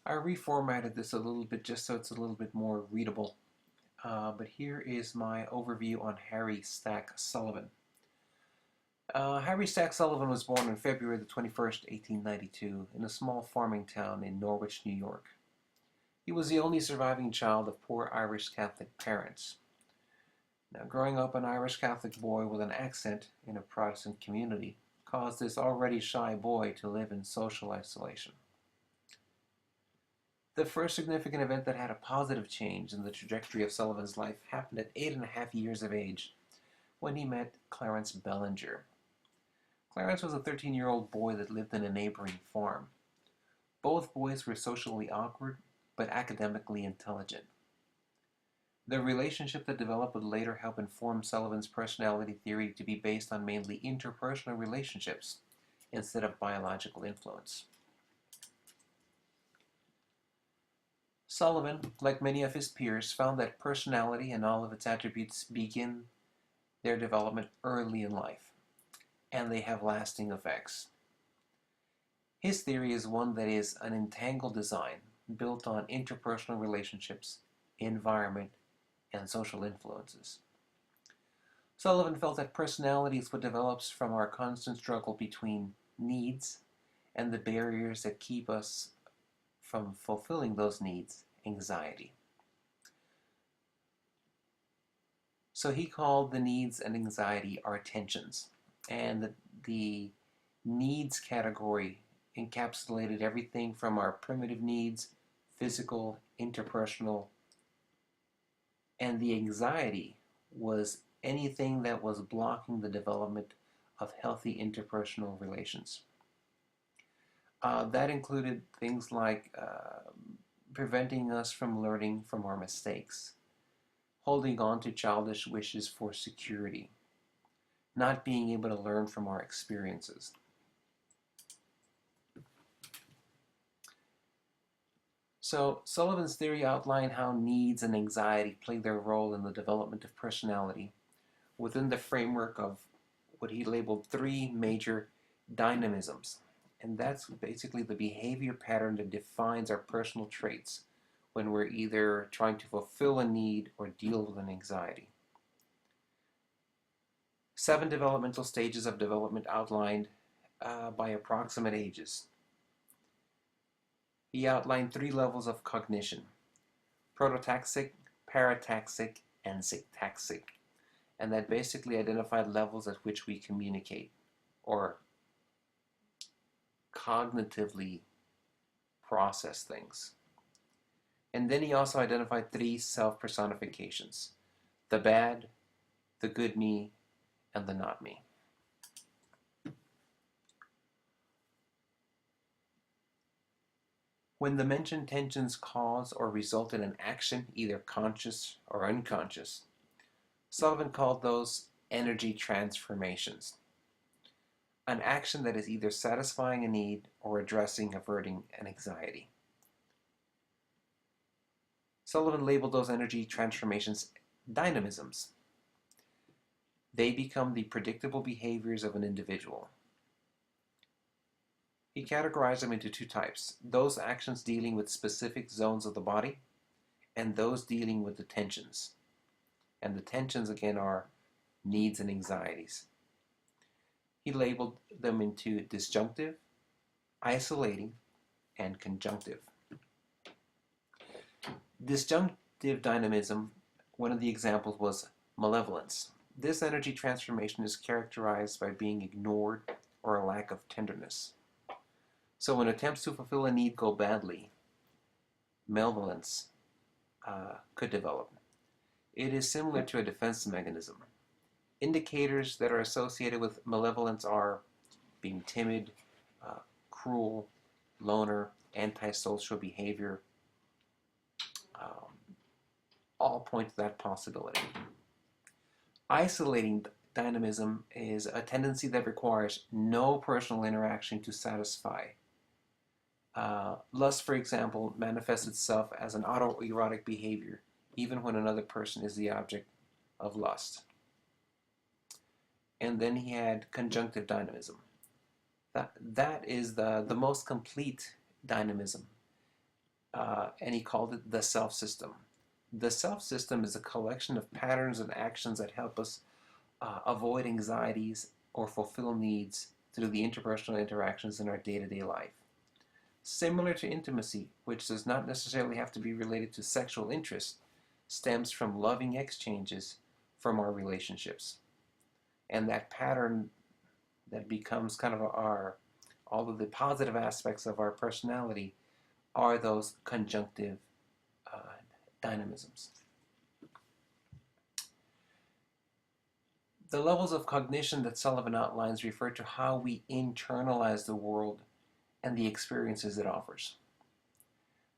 I reformatted this a little bit just so it's a little bit more readable. But here is my overview on Harry Stack Sullivan. Harry Stack Sullivan was born on February the 21st, 1892, in a small farming town in Norwich, New York. He was the only surviving child of poor Irish Catholic parents. Now, growing up an Irish Catholic boy with an accent in a Protestant community caused this already shy boy to live in social isolation. The first significant event that had a positive change in the trajectory of Sullivan's life happened at 8.5 years of age when he met Clarence Bellinger. Clarence was a 13-year-old boy that lived in a neighboring farm. Both boys were socially awkward, but academically intelligent. The relationship that developed would later help inform Sullivan's personality theory to be based on mainly interpersonal relationships instead of biological influence. Sullivan, like many of his peers, found that personality and all of its attributes begin their development early in life, and they have lasting effects. His theory is one that is an entangled design built on interpersonal relationships, environment, and social influences. Sullivan felt that personality is what develops from our constant struggle between needs and the barriers that keep us from fulfilling those needs, anxiety. So he called the needs and anxiety our tensions, and the needs category encapsulated everything from our primitive needs, physical, interpersonal, and the anxiety was anything that was blocking the development of healthy interpersonal relations. That included things like preventing us from learning from our mistakes, holding on to childish wishes for security, not being able to learn from our experiences. So Sullivan's theory outlined how needs and anxiety play their role in the development of personality within the framework of what he labeled three major dynamisms. And that's basically the behavior pattern that defines our personal traits when we're either trying to fulfill a need or deal with an anxiety. 7 developmental stages of development outlined by approximate ages. He outlined 3 levels of cognition: prototaxic, parataxic, and syntaxic, and that basically identified levels at which we communicate or cognitively process things. And then he also identified 3 self-personifications: the bad, the good me, and the not me. When the mentioned tensions cause or result in an action, either conscious or unconscious, Sullivan called those energy transformations. An action that is either satisfying a need or addressing, averting an anxiety. Sullivan labeled those energy transformations dynamisms. They become the predictable behaviors of an individual. He categorized them into 2 types: those actions dealing with specific zones of the body, and those dealing with the tensions. And the tensions, again, are needs and anxieties. He labeled them into disjunctive, isolating, and conjunctive. Disjunctive dynamism, one of the examples was malevolence. This energy transformation is characterized by being ignored or a lack of tenderness. So when attempts to fulfill a need go badly, malevolence could develop. It is similar to a defense mechanism. Indicators that are associated with malevolence are being timid, cruel, loner, antisocial behavior. All point to that possibility. Isolating dynamism is a tendency that requires no personal interaction to satisfy. Lust, for example, manifests itself as an autoerotic behavior, even when another person is the object of lust. And then he had conjunctive dynamism. That is the most complete dynamism. and he called it the self system. The self system is a collection of patterns and actions that help us avoid anxieties or fulfill needs through the interpersonal interactions in our day to day life. Similar to intimacy, which does not necessarily have to be related to sexual interest, stems from loving exchanges from our relationships. And that pattern that becomes kind of all of the positive aspects of our personality are those conjunctive uh, dynamisms. The levels of cognition that Sullivan outlines refer to how we internalize the world and the experiences it offers.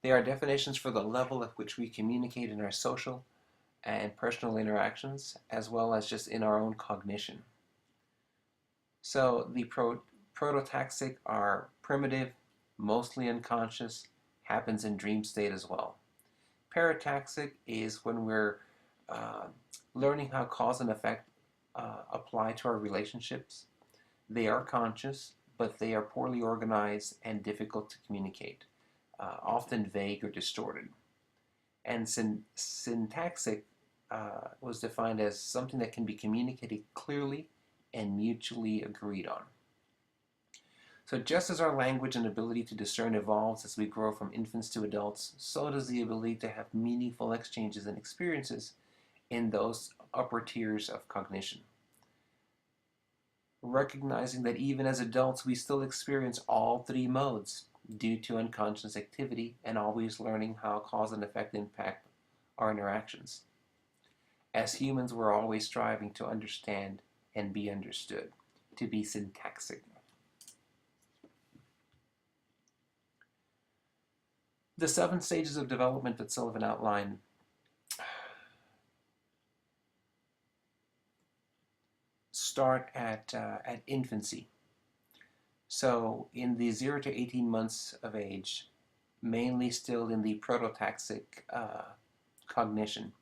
They are definitions for the level at which we communicate in our social and personal interactions, as well as just in our own cognition. So the prototaxic are primitive, mostly unconscious, happens in dream state as well. Parataxic is when we're uh, learning how cause and effect apply to our relationships. They are conscious, but they are poorly organized and difficult to communicate, often vague or distorted. And syntaxic was defined as something that can be communicated clearly and mutually agreed on. So just as our language and ability to discern evolves as we grow from infants to adults, so does the ability to have meaningful exchanges and experiences in those upper tiers of cognition. Recognizing that even as adults we still experience all three modes due to unconscious activity and always learning how cause and effect impact our interactions. As humans, we're always striving to understand and be understood, to be syntaxic. The 7 stages of development that Sullivan outlined start at infancy. So in the 0 to 18 months of age, mainly still in the prototaxic cognition,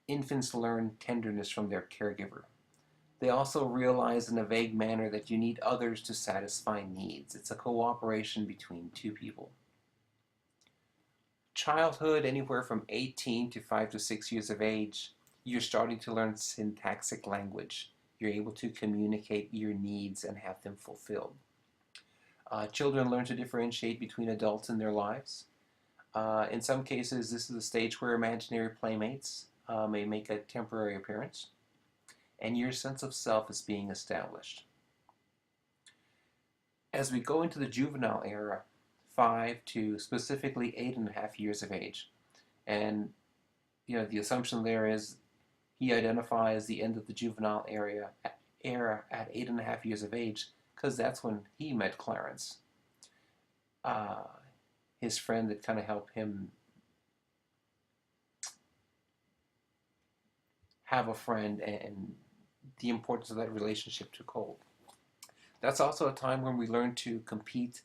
infants learn tenderness from their caregiver. They also realize in a vague manner that you need others to satisfy needs. It's a cooperation between two people. Childhood, anywhere from 18 to 5 to 6 years of age, you're starting to learn syntaxic language. You're able to communicate your needs and have them fulfilled. Children learn to differentiate between adults in their lives. In some cases, this is a stage where imaginary playmates may make a temporary appearance, and your sense of self is being established. As we go into the juvenile era, 5 to specifically 8.5 years of age, and the assumption there is he identifies the end of the juvenile era at 8.5 years of age because that's when he met Clarence, his friend that kind of helped him have a friend, and the importance of that relationship took hold. That's also a time when we learn to compete,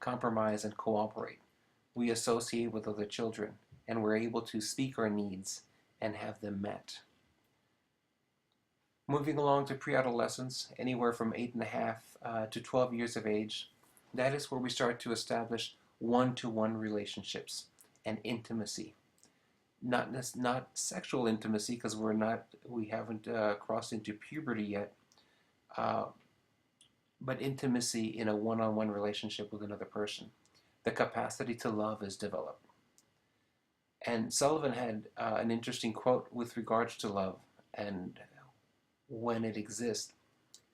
compromise, and cooperate. We associate with other children, and we're able to speak our needs and have them met. Moving along to pre-adolescence, anywhere from 8.5 to 12 years of age, that is where we start to establish one-to-one relationships and intimacy. Not sexual intimacy, because we haven't crossed into puberty yet, but intimacy in a one-on-one relationship with another person. The capacity to love is developed. And Sullivan had an interesting quote with regards to love and when it exists.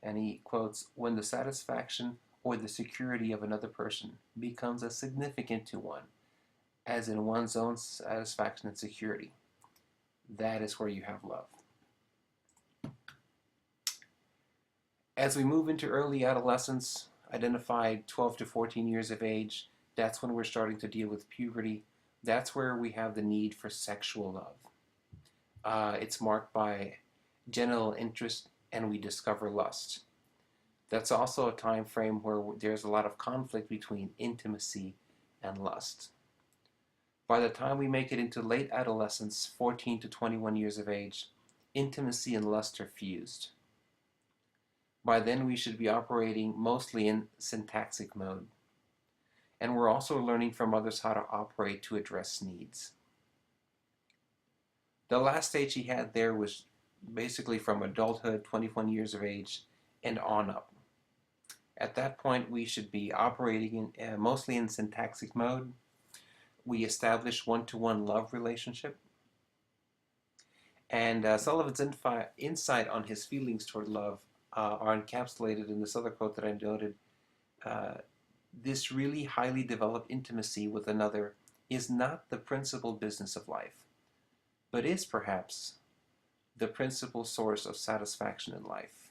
And he quotes, "When the satisfaction or the security of another person becomes as significant to one as in one's own satisfaction and security, that is where you have love." As we move into early adolescence, identified 12 to 14 years of age, that's when we're starting to deal with puberty. That's where we have the need for sexual love. It's marked by genital interest, and we discover lust. That's also a time frame where there's a lot of conflict between intimacy and lust. By the time we make it into late adolescence, 14 to 21 years of age, intimacy and lust are fused. By then we should be operating mostly in syntaxic mode. And we're also learning from others how to operate to address needs. The last stage he had there was basically from adulthood, 21 years of age, and on up. At that point, we should be operating mostly in syntaxic mode. We establish one-to-one love relationship. And Sullivan's insight on his feelings toward love are encapsulated in this other quote that I noted. This really highly developed intimacy with another is not the principal business of life, but is perhaps the principal source of satisfaction in life.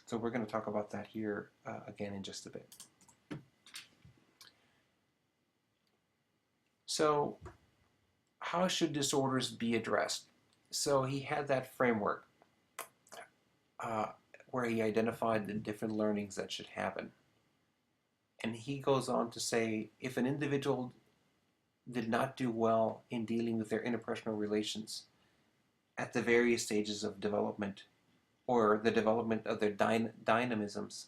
So we're going to talk about that here again in just a bit. So how should disorders be addressed? So he had that framework where he identified the different learnings that should happen. And he goes on to say, if an individual did not do well in dealing with their interpersonal relations at the various stages of development or the development of their dynamisms,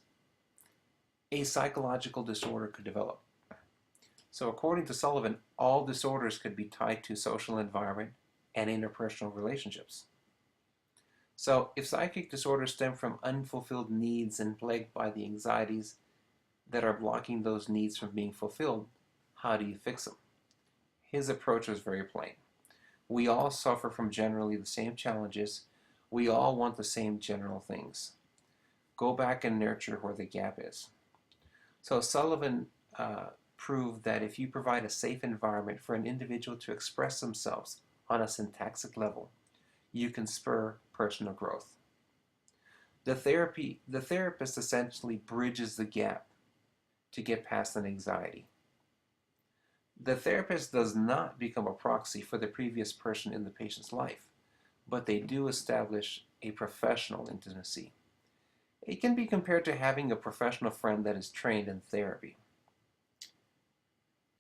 a psychological disorder could develop. So according to Sullivan, all disorders could be tied to social environment and interpersonal relationships. So if psychic disorders stem from unfulfilled needs and plagued by the anxieties that are blocking those needs from being fulfilled, how do you fix them? His approach was very plain. We all suffer from generally the same challenges. We all want the same general things. Go back and nurture where the gap is. So Sullivan proved that if you provide a safe environment for an individual to express themselves on a syntaxic level, you can spur personal growth. The therapist essentially bridges the gap to get past an anxiety. The therapist does not become a proxy for the previous person in the patient's life, but they do establish a professional intimacy. It can be compared to having a professional friend that is trained in therapy.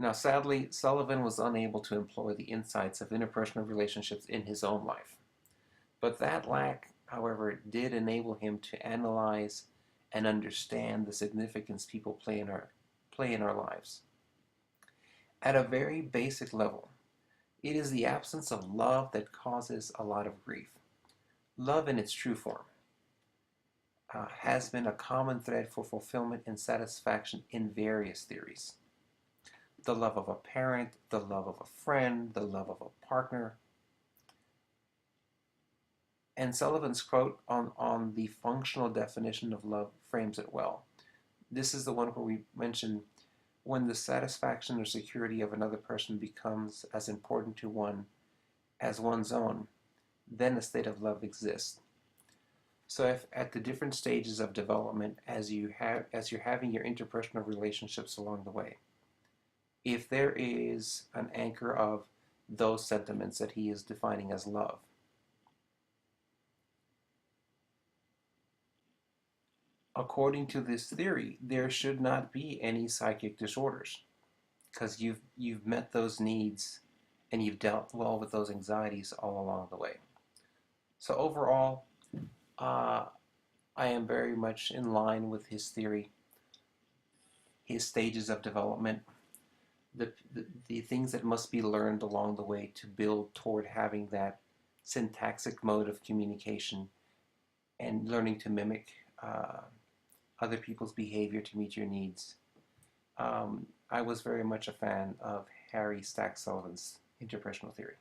Now, sadly, Sullivan was unable to employ the insights of interpersonal relationships in his own life. But that lack, however, did enable him to analyze and understand the significance people play in our lives. At a very basic level, it is the absence of love that causes a lot of grief. Love in its true form has been a common thread for fulfillment and satisfaction in various theories. The love of a parent, the love of a friend, the love of a partner. And Sullivan's quote on the functional definition of love frames it well. This is the one where we mention when the satisfaction or security of another person becomes as important to one as one's own, then a state of love exists. So if at the different stages of development as you're having your interpersonal relationships along the way, if there is an anchor of those sentiments that he is defining as love, according to this theory, there should not be any psychic disorders because you've met those needs and you've dealt well with those anxieties all along the way. So overall, I am very much in line with his theory, his stages of development, the things that must be learned along the way to build toward having that syntaxic mode of communication and learning to mimic other people's behavior to meet your needs. I was very much a fan of Harry Stack Sullivan's interpersonal theory.